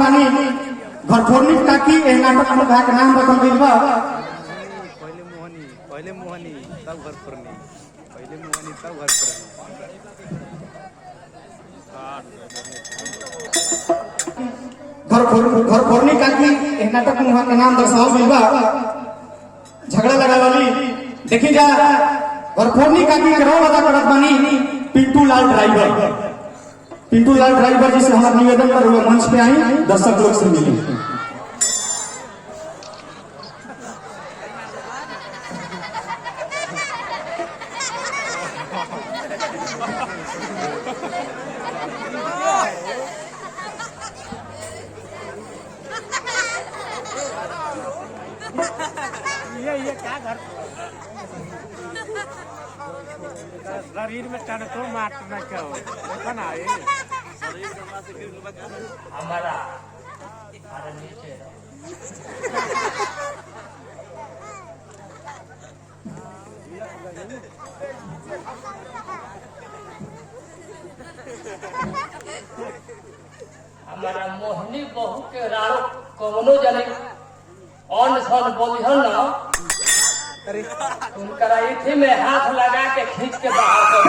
बानी घर फोरनी ताकि ए नाटक में का नाम रखल गइल बा पहले मोहनी तब घर फोरनी पहले मोहनी तब घर फोरनी घर फोरनी ताकि ए नाटक में का नाम दर्शावल गइल बा झगड़ा लगा वाली देखी जा घर फोरनी ताकि के रोल अदा करत बानी पिंटू लाल ड्राइवर जी से हमारा निवेदन कर हुए मंच पे आई दर्शक लोग से मिली। ये क्या घर शरीर में टन तो मारना क्या हो ना ये हमारा नीचे हमारा मोहनी बहू के राणो कौनो जने ऑन सन बोलिहन ना उनका इथी में हाथ लगा के खींच के बाहर कर